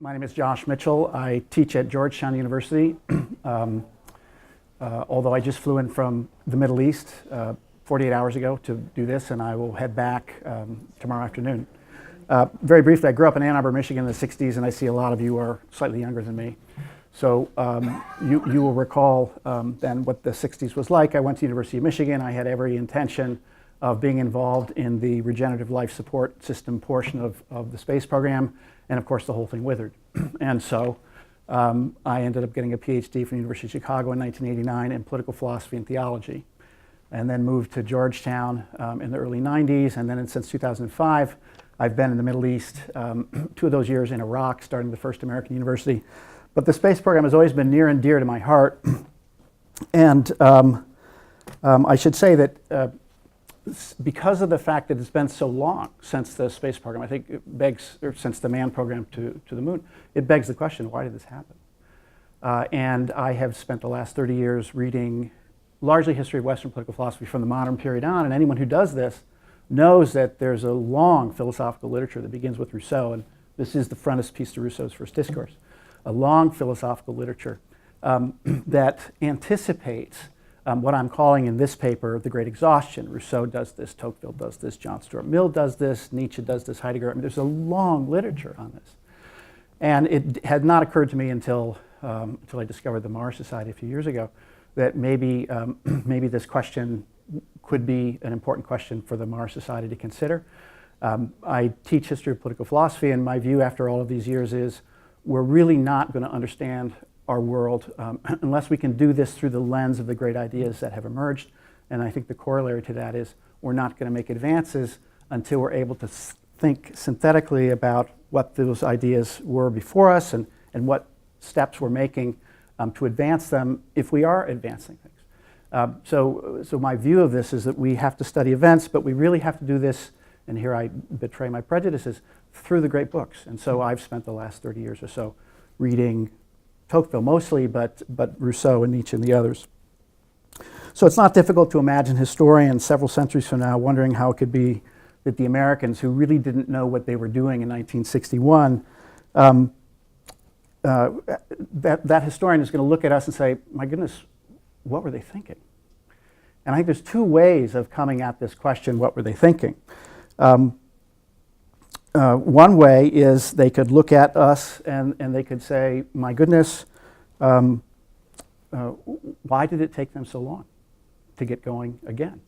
My name is Josh Mitchell. I teach at Georgetown University, although I just flew in from the Middle East 48 hours ago to do this, and I will head back tomorrow afternoon. Very briefly, I grew up in Ann Arbor, Michigan in the 60s, and I see a lot of you are slightly younger than me. So you will recall then what the 60s was like. I went to the University of Michigan. I had every intention of being involved in the regenerative life support system portion of the space program, and of course the whole thing withered. And so I ended up getting a PhD from the University of Chicago in 1989 in political philosophy and theology, and then moved to Georgetown in the early 90s, and then since 2005 I've been in the Middle East, 2 of those years in Iraq, starting the first American university. But the space program has always been near and dear to my heart, and I should say that because of the fact that it's been so long since the space program, I think it begs, or since the man program to the moon, it begs the question, why did this happen? And I have spent the last 30 years reading largely history of Western political philosophy from the modern period on, and anyone who does this knows that there's a long philosophical literature that begins with Rousseau, and this is the frontispiece to Rousseau's First Discourse, a long philosophical literature that anticipates what I'm calling in this paper the Great Exhaustion. Rousseau does this, Tocqueville does this, John Stuart Mill does this, Nietzsche does this, Heidegger. I mean, there's a long literature on this. And it had not occurred to me until I discovered the Mars Society a few years ago that maybe this question could be an important question for the Mars Society to consider. I teach history of political philosophy, and my view after all of these years is we're really not going to understand our world unless we can do this through the lens of the great ideas that have emerged. And I think the corollary to that is we're not going to make advances until we're able to think synthetically about what those ideas were before us and what steps we're making to advance them if we are advancing things. So my view of this is that we have to study events, but we really have to do this, and here I betray my prejudices, through the great books. And so I've spent the last 30 years or so reading Tocqueville mostly, but Rousseau and Nietzsche and the others. So it's not difficult to imagine historians several centuries from now wondering how it could be that the Americans, who really didn't know what they were doing in 1961, that historian is going to look at us and say, my goodness, what were they thinking? And I think there's 2 ways of coming at this question, what were they thinking? One way is they could look at us and they could say, my goodness, why did it take them so long to get going again?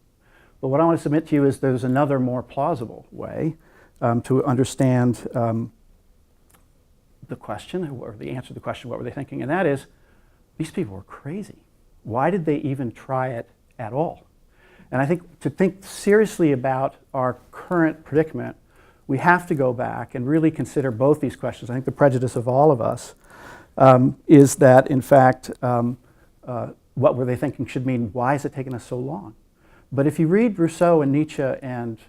But what I want to submit to you is there's another more plausible way to understand the question, or the answer to the question, what were they thinking? And that is, these people were crazy. Why did they even try it at all? And I think to think seriously about our current predicament, we have to go back and really consider both these questions. I think the prejudice of all of us is that, in fact, what were they thinking should mean, why is it taking us so long? But if you read Rousseau and Nietzsche and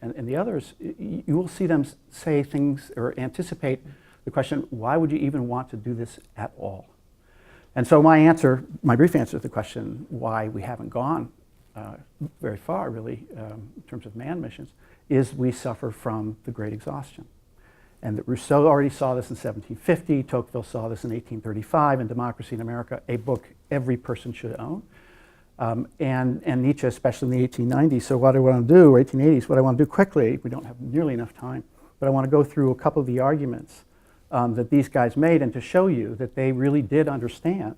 the others, you will see them say things or anticipate the question, why would you even want to do this at all? And so my brief answer to the question why we haven't gone very far, really, in terms of manned missions, is we suffer from the Great Exhaustion. And that Rousseau already saw this in 1750, Tocqueville saw this in 1835 in Democracy in America, a book every person should own, and Nietzsche, especially in the 1890s. So what I want to do, or 1880s, what I want to do quickly, we don't have nearly enough time, but I want to go through a couple of the arguments that these guys made and to show you that they really did understand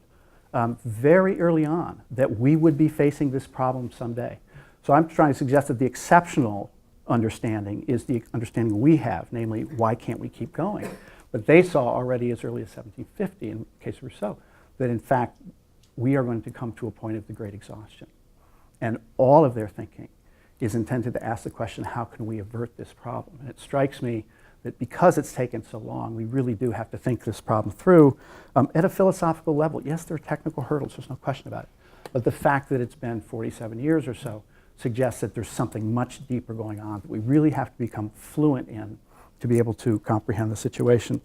very early on that we would be facing this problem someday. So I'm trying to suggest that the exceptional understanding is the understanding we have, namely, why can't we keep going? But they saw already as early as 1750, in the case of Rousseau, that in fact we are going to come to a point of the Great Exhaustion. And all of their thinking is intended to ask the question, how can we avert this problem? And it strikes me that because it's taken so long, we really do have to think this problem through at a philosophical level. Yes, there are technical hurdles, there's no question about it. But the fact that it's been 47 years or so suggests that there's something much deeper going on that we really have to become fluent in to be able to comprehend the situation.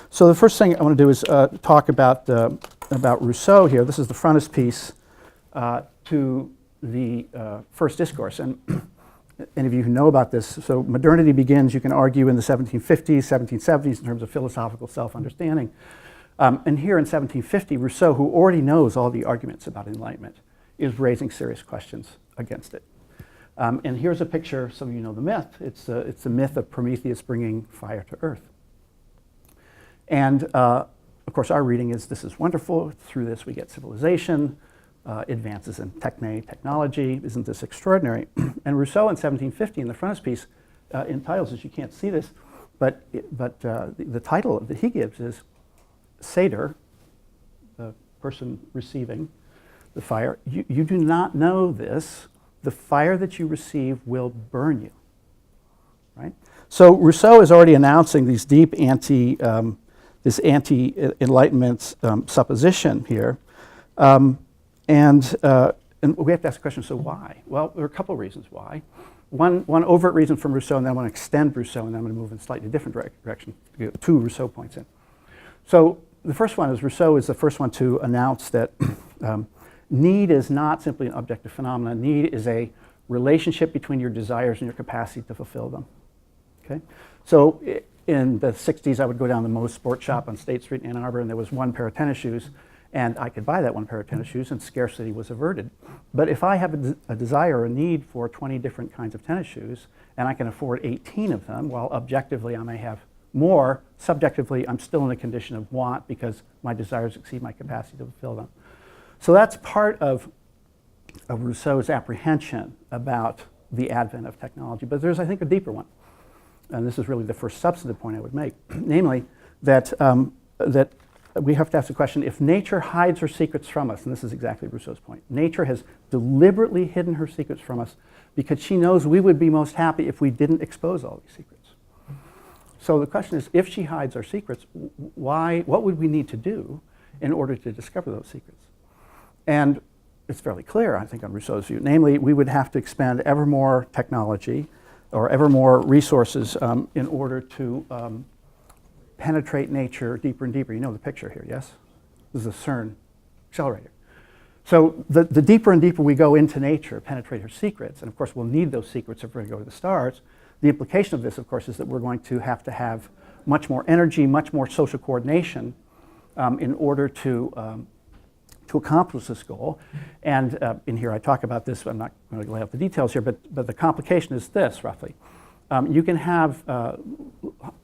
So the first thing I want to do is talk about Rousseau here. This is the frontispiece to the First Discourse. And any of you who know about this, so modernity begins, you can argue, in the 1750s, 1770s in terms of philosophical self-understanding. And here in 1750, Rousseau, who already knows all the arguments about enlightenment, is raising serious questions against it. And here's a picture, some of you know the myth. It's the myth of Prometheus bringing fire to earth. And of course, our reading is this is wonderful. Through this, we get civilization, advances in technology. Isn't this extraordinary? And Rousseau in 1750, in the frontispiece, entitles this, you can't see this, but the title that he gives is Satyr, the person receiving the fire. You do not know this. The fire that you receive will burn you. Right? So Rousseau is already announcing these deep this anti-enlightenment supposition here. And we have to ask the question, so why? Well, there are a couple of reasons why. One overt reason from Rousseau, and then I want to extend Rousseau, and then I'm going to move in a slightly different direction. Two Rousseau points in. So the first one is Rousseau is the first one to announce that need is not simply an objective phenomenon. Need is a relationship between your desires and your capacity to fulfill them. Okay? So in the 60s, I would go down to Moe's Sports Shop on State Street in Ann Arbor, and there was one pair of tennis shoes, and I could buy that one pair of tennis shoes, and scarcity was averted. But if I have a desire or a need for 20 different kinds of tennis shoes, and I can afford 18 of them, while objectively I may have more, subjectively I'm still in a condition of want because my desires exceed my capacity to fulfill them. So that's part of Rousseau's apprehension about the advent of technology. But there's, I think, a deeper one. And this is really the first substantive point I would make, namely that, that we have to ask the question, if nature hides her secrets from us, and this is exactly Rousseau's point, nature has deliberately hidden her secrets from us because she knows we would be most happy if we didn't expose all these secrets. So the question is, if she hides our secrets, what would we need to do in order to discover those secrets? And it's fairly clear, I think, on Rousseau's view. Namely, we would have to expend ever more technology or ever more resources in order to penetrate nature deeper and deeper. You know the picture here, yes? This is a CERN accelerator. So the deeper and deeper we go into nature, penetrate her secrets, and of course we'll need those secrets if we're going to go to the stars. The implication of this, of course, is that we're going to have much more energy, much more social coordination in order to accomplish this goal. And in here I talk about this, I'm not going to lay out the details here, but the complication is this, roughly. You can have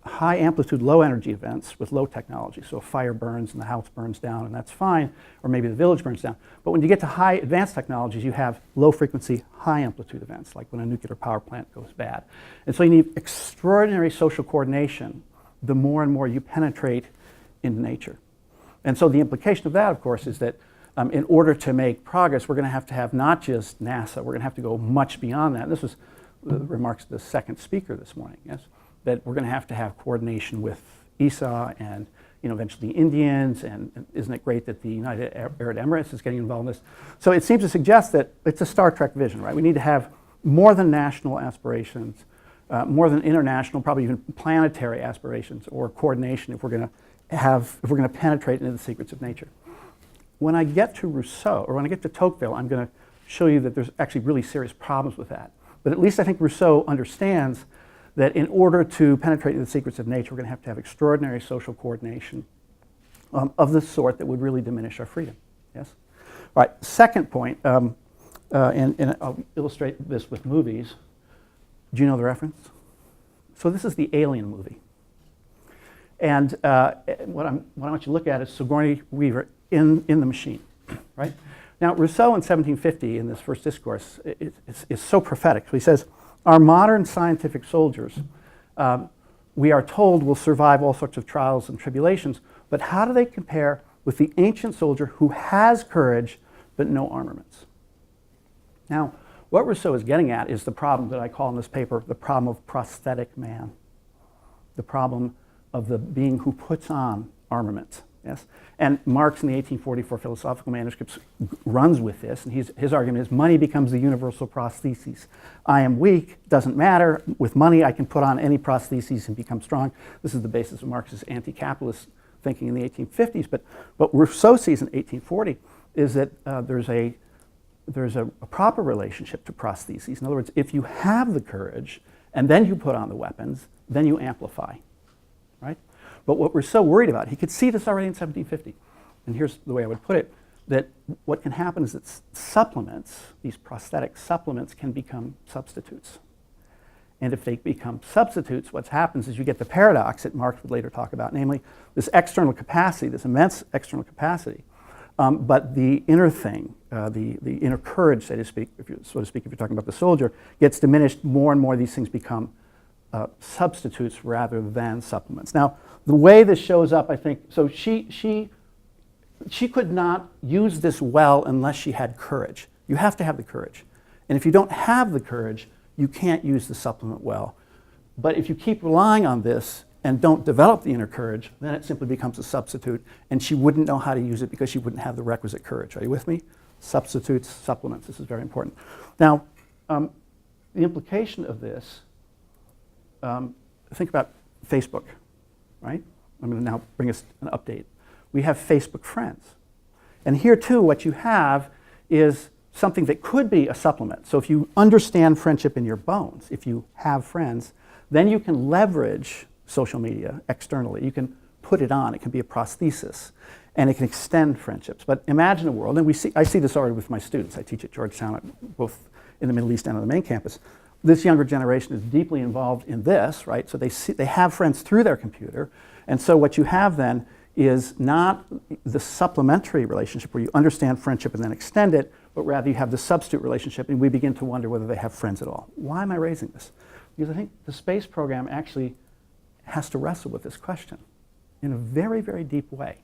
high amplitude, low energy events with low technology. So a fire burns and the house burns down, and that's fine, or maybe the village burns down. But when you get to high advanced technologies, you have low frequency, high amplitude events, like when a nuclear power plant goes bad. And so you need extraordinary social coordination the more and more you penetrate into nature. And so the implication of that, of course, is that in order to make progress, we're going to have not just NASA, we're going to have to go much beyond that. And this was the remarks of the second speaker this morning, yes? That we're going to have coordination with ESA and eventually Indians, and isn't it great that the United Arab Emirates is getting involved in this? So it seems to suggest that it's a Star Trek vision, right? We need to have more than national aspirations, more than international, probably even planetary aspirations or coordination if we're going to penetrate into the secrets of nature. When I get to Rousseau, or when I get to Tocqueville, I'm going to show you that there's actually really serious problems with that. But at least I think Rousseau understands that in order to penetrate into the secrets of nature, we're going to have extraordinary social coordination of the sort that would really diminish our freedom. Yes? All right, second point, and I'll illustrate this with movies. Do you know the reference? So this is the Alien movie. And what I want you to look at is Sigourney Weaver in the machine, right? Now, Rousseau in 1750, in this first discourse, is so prophetic. He says, our modern scientific soldiers, we are told, will survive all sorts of trials and tribulations, but how do they compare with the ancient soldier who has courage but no armaments? Now, what Rousseau is getting at is the problem that I call in this paper the problem of prosthetic man, the problem of the being who puts on armament. Yes? And Marx in the 1844 philosophical manuscripts runs with this, and his argument is money becomes the universal prosthesis. I am weak, doesn't matter. With money I can put on any prosthesis and become strong. This is the basis of Marx's anti-capitalist thinking in the 1850s. But what Rousseau sees in 1840 is that there's a there's a proper relationship to prostheses. In other words, if you have the courage and then you put on the weapons, then you amplify, right? But what we're so worried about, he could see this already in 1750, and here's the way I would put it, that what can happen is that supplements, these prosthetic supplements, can become substitutes. And if they become substitutes, what happens is you get the paradox that Marx would later talk about, namely this external capacity, this immense external capacity, but the inner thing, the inner courage, so to speak, if you're talking about the soldier, gets diminished. More and more these things become substitutes rather than supplements. Now, the way this shows up, I think, so she could not use this well unless she had courage. You have to have the courage. And if you don't have the courage, you can't use the supplement well. But if you keep relying on this and don't develop the inner courage, then it simply becomes a substitute, and she wouldn't know how to use it because she wouldn't have the requisite courage. Are you with me? Substitutes, supplements, this is very important. Now, the implication of this, think about Facebook, right? I'm going to now bring us an update. We have Facebook friends. And here too, what you have is something that could be a supplement. So if you understand friendship in your bones, if you have friends, then you can leverage social media externally. You can put it on. It can be a prosthesis, and it can extend friendships. But imagine a world, and I see this already with my students. I teach at Georgetown, both in the Middle East and on the main campus. This younger generation is deeply involved in this, right? So they have friends through their computer, and so what you have then is not the supplementary relationship where you understand friendship and then extend it, but rather you have the substitute relationship, and we begin to wonder whether they have friends at all. Why am I raising this? Because I think the space program actually has to wrestle with this question in a very, very deep way.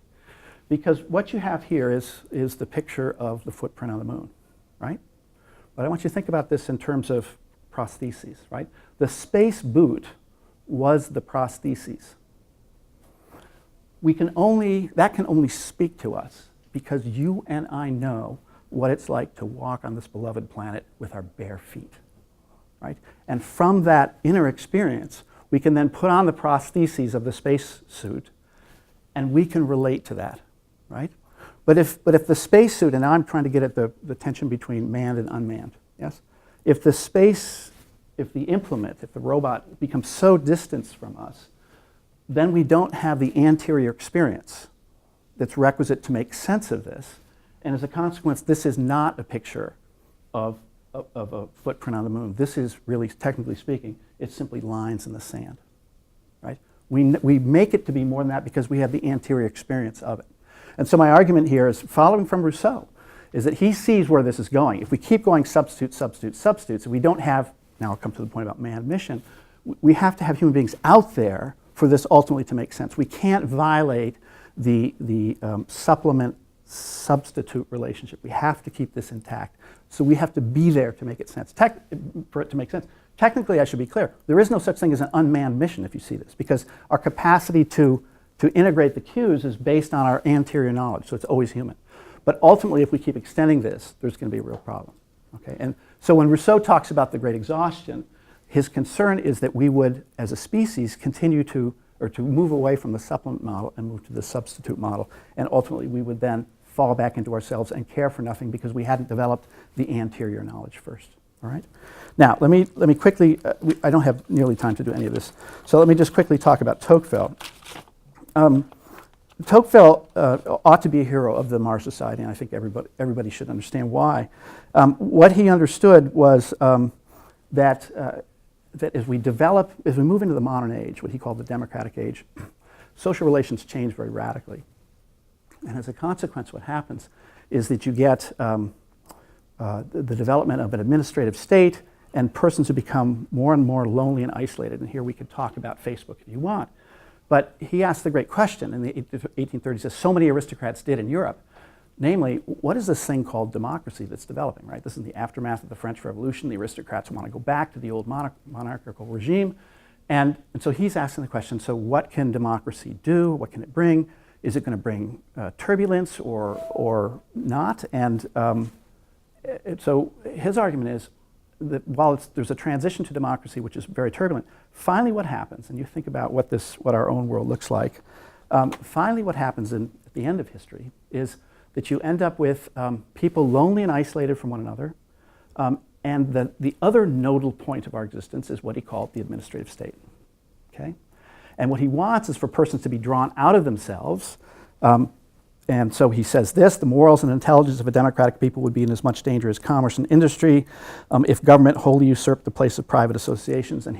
Because what you have here is the picture of the footprint on the moon, right? But I want you to think about this in terms of prostheses, right? The space boot was the prostheses. That can only speak to us because you and I know what it's like to walk on this beloved planet with our bare feet, right? And from that inner experience, we can then put on the prostheses of the space suit, and we can relate to that, right? But if the space suit, and now I'm trying to get at the tension between manned and unmanned, yes? If the implement, if the robot becomes so distant from us, then we don't have the anterior experience that's requisite to make sense of this. And as a consequence, this is not a picture of a footprint on the moon. This is really, technically speaking, it's simply lines in the sand, right? We make it to be more than that because we have the anterior experience of it. And so my argument here is, following from Rousseau, is that he sees where this is going. If we keep going substitute, substitute, substitutes, and we don't have, now I'll come to the point about manned mission, we have to have human beings out there for this ultimately to make sense. We can't violate the supplement substitute relationship. We have to keep this intact. So we have to be there to make it sense. For it to make sense. Technically, I should be clear, there is no such thing as an unmanned mission if you see this, because our capacity to integrate the cues is based on our anterior knowledge, so it's always human. But ultimately, if we keep extending this, there's going to be a real problem. Okay? And so when Rousseau talks about the great exhaustion, his concern is that we would, as a species, continue to move away from the supplement model and move to the substitute model, and ultimately we would then fall back into ourselves and care for nothing because we hadn't developed the anterior knowledge first. All right? Now, let me quickly, I don't have nearly time to do any of this, so let me just quickly talk about Tocqueville. Tocqueville ought to be a hero of the Mars Society, and I think everybody should understand why. What he understood was that as we move into the modern age, what he called the democratic age, social relations change very radically. And as a consequence, what happens is that you get the development of an administrative state and persons who become more and more lonely and isolated. And here we could talk about Facebook if you want. But he asked the great question in the 1830s, as so many aristocrats did in Europe, namely, what is this thing called democracy that's developing, right? This is the aftermath of the French Revolution. The aristocrats want to go back to the old monarchical regime. And so he's asking the question, so what can democracy do? What can it bring? Is it going to bring turbulence or not? And so his argument is that while there's a transition to democracy, which is very turbulent, finally what happens, and you think about what our own world looks like, finally what happens at the end of history is that you end up with people lonely and isolated from one another. And the other nodal point of our existence is what he called the administrative state. Okay? And what he wants is for persons to be drawn out of themselves. And so he says this: the morals and intelligence of a democratic people would be in as much danger as commerce and industry if government wholly usurped the place of private associations. And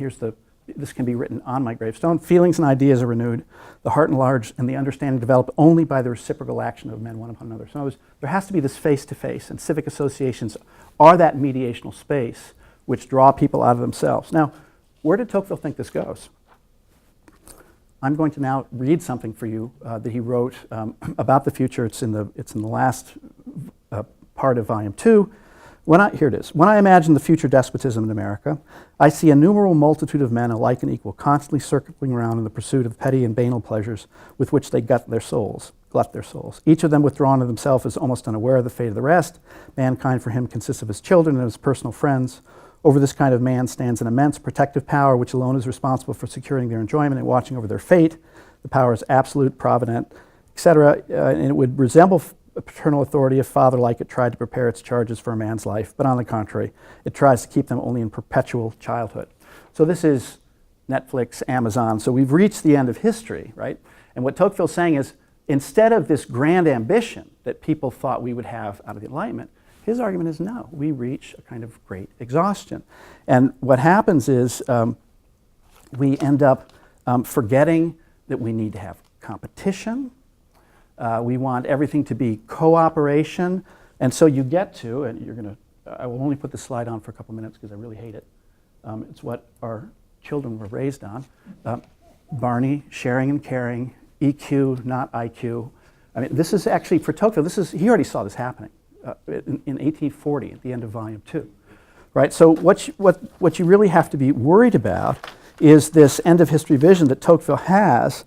this can be written on my gravestone. Feelings and ideas are renewed, the heart enlarged, and the understanding developed only by the reciprocal action of men one upon another. So there has to be this face-to-face, and civic associations are that mediational space which draw people out of themselves. Now, where did Tocqueville think this goes? I'm going to now read something for you that he wrote about the future. It's in the last part of volume 2. Here it is. When I imagine the future despotism in America, I see a innumerable multitude of men, alike and equal, constantly circling around in the pursuit of petty and banal pleasures with which they glut their souls. Each of them withdrawn to himself is almost unaware of the fate of the rest. Mankind for him consists of his children and his personal friends. Over this kind of man stands an immense protective power which alone is responsible for securing their enjoyment and watching over their fate. The power is absolute, provident, etc., and it would resemble paternal authority if father-like it tried to prepare its charges for a man's life, but on the contrary, it tries to keep them only in perpetual childhood. So this is Netflix, Amazon. So we've reached the end of history, right? And what Tocqueville's saying is, instead of this grand ambition that people thought we would have out of the Enlightenment, his argument is no, we reach a kind of great exhaustion. And what happens is we end up forgetting that we need to have competition. We want everything to be cooperation. And so you get to, and I will only put this slide on for a couple minutes because I really hate it. It's what our children were raised on. Barney, sharing and caring, EQ, not IQ. I mean, this is actually, for Tocqueville, he already saw this happening in 1840 at the end of volume 2. Right? So what you really have to be worried about is this end of history vision that Tocqueville has.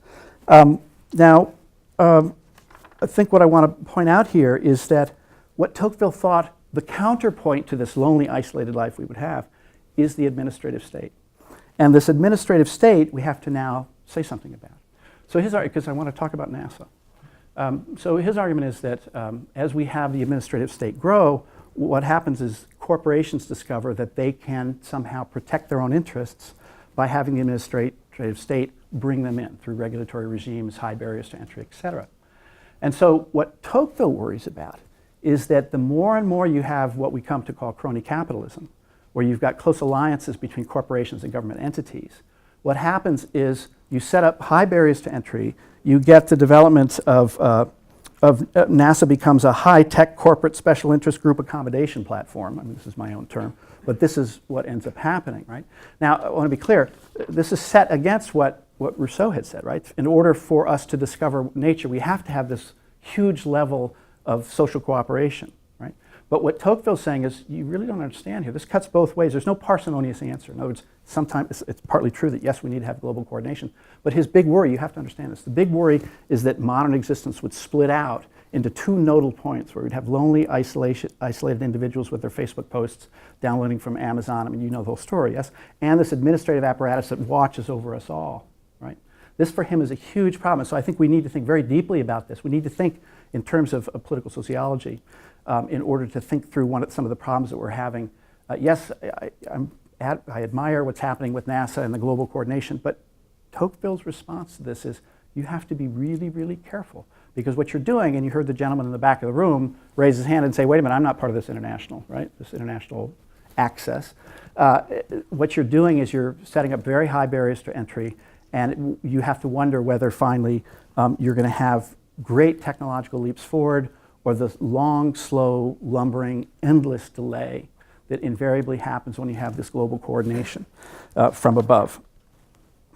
Now, I think what I want to point out here is that what Tocqueville thought the counterpoint to this lonely, isolated life we would have is the administrative state. And this administrative state we have to now say something about. So because I want to talk about NASA. So his argument is that as we have the administrative state grow, what happens is corporations discover that they can somehow protect their own interests by having the administrative state bring them in through regulatory regimes, high barriers to entry, et cetera. And so what Tocqueville worries about is that the more and more you have what we come to call crony capitalism, where you've got close alliances between corporations and government entities, what happens is you set up high barriers to entry, you get the development of NASA becomes a high-tech corporate special interest group accommodation platform. I mean, this is my own term, but this is what ends up happening, right? Now, I want to be clear, this is set against what Rousseau had said, right? In order for us to discover nature, we have to have this huge level of social cooperation, right? But what Tocqueville's saying is, you really don't understand here. This cuts both ways. There's no parsimonious answer. In other words, sometimes it's partly true that, yes, we need to have global coordination, but his big worry, you have to understand this, the big worry is that modern existence would split out into two nodal points where we'd have lonely, isolated individuals with their Facebook posts downloading from Amazon. I mean, you know the whole story, yes? And this administrative apparatus that watches over us all, right? This for him is a huge problem. So I think we need to think very deeply about this. We need to think in terms of political sociology in order to think through some of the problems that we're having. Yes, I admire what's happening with NASA and the global coordination, but Tocqueville's response to this is you have to be really, really careful, because what you're doing, and you heard the gentleman in the back of the room raise his hand and say, wait a minute, I'm not part of this international, right? This international access. What you're doing is you're setting up very high barriers to entry, and you have to wonder whether finally you're going to have great technological leaps forward or the long, slow, lumbering, endless delay that invariably happens when you have this global coordination from above.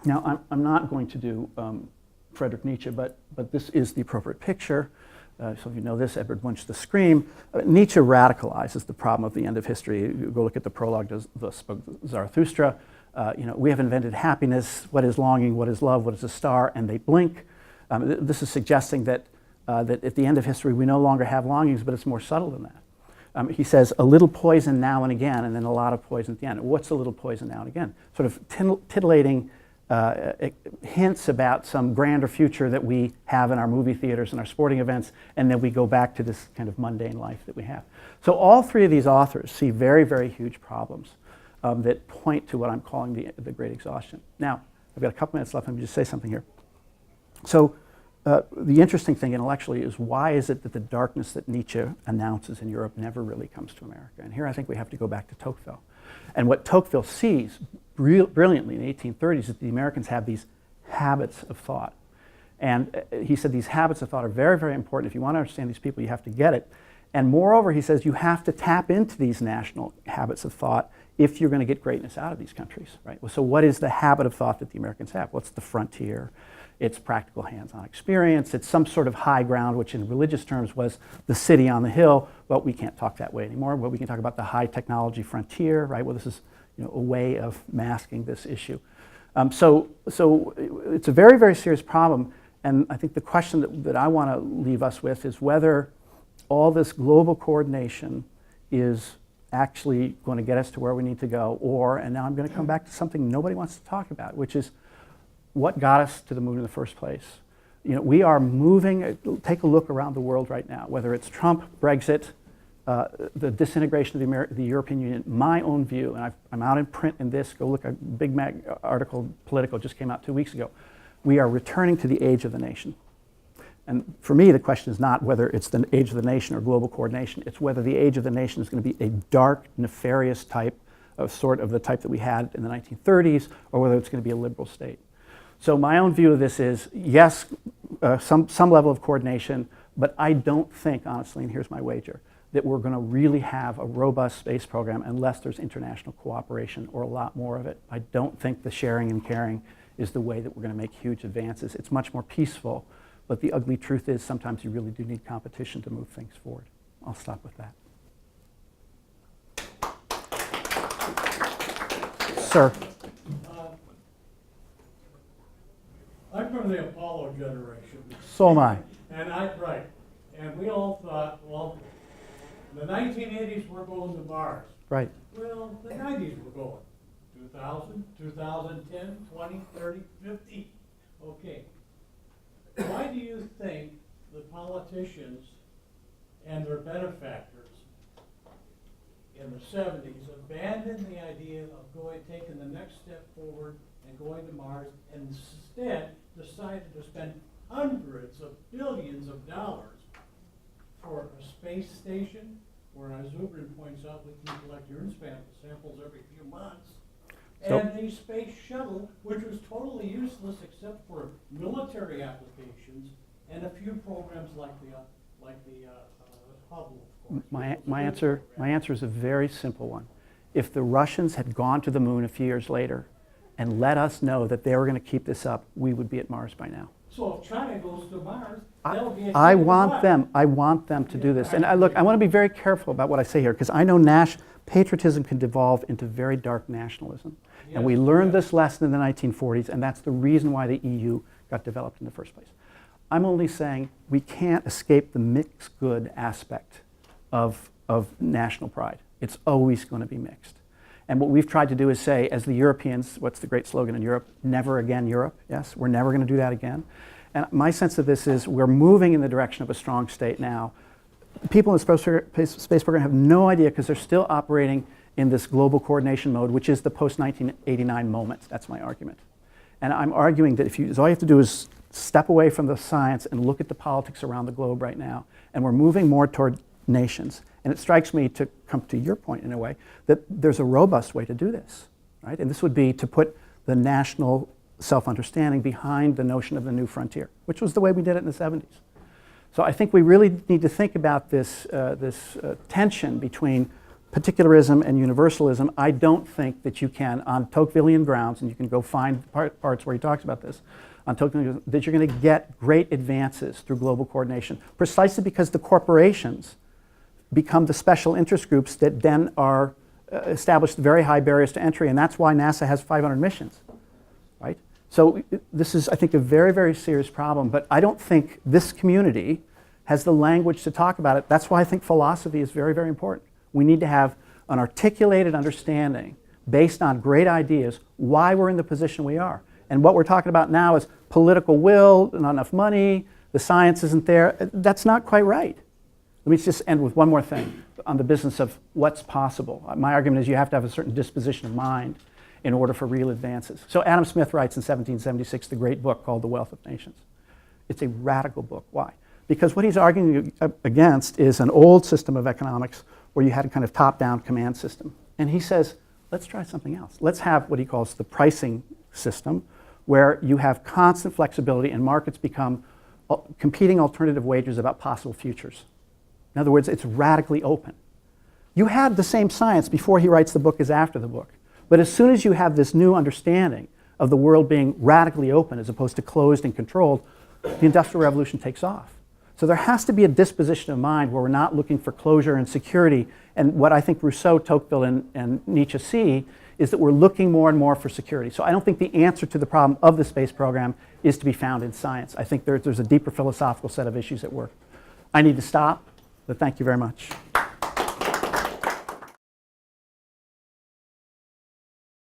Now, I'm not going to do Friedrich Nietzsche, but this is the appropriate picture. So if you know this, Edward Munch, The Scream. Nietzsche radicalizes the problem of the end of history. You go look at the prologue to the Spoke Zarathustra. We have invented happiness. What is longing? What is love? What is a star? And they blink. This is suggesting that at the end of history, we no longer have longings, but it's more subtle than that. He says, a little poison now and again, and then a lot of poison at the end. What's a little poison now and again? Sort of titillating hints about some grander future that we have in our movie theaters and our sporting events, and then we go back to this kind of mundane life that we have. So all three of these authors see very, very huge problems that point to what I'm calling the Great Exhaustion. Now, I've got a couple minutes left. Let me just say something here. So the interesting thing intellectually is, why is it that the darkness that Nietzsche announces in Europe never really comes to America? And here I think we have to go back to Tocqueville. And what Tocqueville sees brilliantly in the 1830s is that the Americans have these habits of thought. And he said these habits of thought are very, very important. If you want to understand these people, you have to get it. And moreover, he says you have to tap into these national habits of thought if you're going to get greatness out of these countries, right? So what is the habit of thought that the Americans have? What's the frontier? It's practical hands-on experience. It's some sort of high ground, which in religious terms was the city on the hill. Well, we can't talk that way anymore. Well, we can talk about the high technology frontier, right? Well, this is a way of masking this issue. So it's a very, very serious problem. And I think the question that I want to leave us with is whether all this global coordination is actually going to get us to where we need to go, or, and now I'm going to come back to something nobody wants to talk about, which is what got us to the moon in the first place. We are moving, take a look around the world right now, whether it's Trump, Brexit, the disintegration of the European Union. My own view, and I'm out in print in this, go look, a big mag article, Politico, just came out 2 weeks ago. We are returning to the age of the nation. And for me, the question is not whether it's the age of the nation or global coordination. It's whether the age of the nation is going to be a dark, nefarious type of the type that we had in the 1930s, or whether it's going to be a liberal state. So my own view of this is, yes, some level of coordination, but I don't think, honestly, and here's my wager, that we're going to really have a robust space program unless there's international cooperation or a lot more of it. I don't think the sharing and caring is the way that we're going to make huge advances. It's much more peaceful. But the ugly truth is sometimes you really do need competition to move things forward. I'll stop with that. Sir. I'm from the Apollo generation. So am I. And we all thought, well, in the 1980s we're going to Mars. Right. Well, the 90s we're going. 2000, 2010, 20, 30, 50. Okay. Why do you think the politicians and their benefactors in the 70s abandoned the idea of taking the next step forward and going to Mars, and instead decided to spend hundreds of billions of dollars for a space station, where, as Zubrin points out, we can collect urine samples every few months, and the space shuttle, which was totally useless except for military applications and a few programs like the Hubble, of course. My answer is a very simple one. If the Russians had gone to the moon a few years later and let us know that they were going to keep this up, we would be at Mars by now. So if China goes to Mars, they'll be I want them to do this. And look, I want to be very careful about what I say here, because I know patriotism can devolve into very dark nationalism. And we learned this lesson in the 1940s, and that's the reason why the EU got developed in the first place. I'm only saying we can't escape the mixed good aspect of national pride. It's always going to be mixed. And what we've tried to do is say, as the Europeans, what's the great slogan in Europe? Never again Europe. Yes, we're never going to do that again. And my sense of this is we're moving in the direction of a strong state now. People in the space program have no idea, because they're still operating in this global coordination mode, which is the post-1989 moment. That's my argument. And I'm arguing that all you have to do is step away from the science and look at the politics around the globe right now. And we're moving more toward nations. And it strikes me, to come to your point in a way, that there's a robust way to do this, right? And this would be to put the national self-understanding behind the notion of the new frontier, which was the way we did it in the 70s. So I think we really need to think about this tension between particularism and universalism. I don't think that you can, on Tocquevillian grounds, and you can go find parts where he talks about this, on Tocquevillian, that you're going to get great advances through global coordination, precisely because the corporations become the special interest groups that then are established very high barriers to entry, and that's why NASA has 500 missions, right? So this is, I think, a very, very serious problem, but I don't think this community has the language to talk about it. That's why I think philosophy is very, very important. We need to have an articulated understanding based on great ideas why we're in the position we are. And what we're talking about now is political will, not enough money, the science isn't there. That's not quite right. Let me just end with one more thing on the business of what's possible. My argument is you have to have a certain disposition of mind in order for real advances. So Adam Smith writes in 1776 the great book called The Wealth of Nations. It's a radical book. Why? Because what he's arguing against is an old system of economics where you had a kind of top-down command system. And he says, let's try something else. Let's have what he calls the pricing system, where you have constant flexibility and markets become competing alternative wagers about possible futures. In other words, it's radically open. You had the same science before he writes the book as after the book. But as soon as you have this new understanding of the world being radically open as opposed to closed and controlled, the Industrial Revolution takes off. So there has to be a disposition of mind where we're not looking for closure and security. And what I think Rousseau, Tocqueville, and Nietzsche see is that we're looking more and more for security. So I don't think the answer to the problem of the space program is to be found in science. I think there's a deeper philosophical set of issues at work. I need to stop, but thank you very much.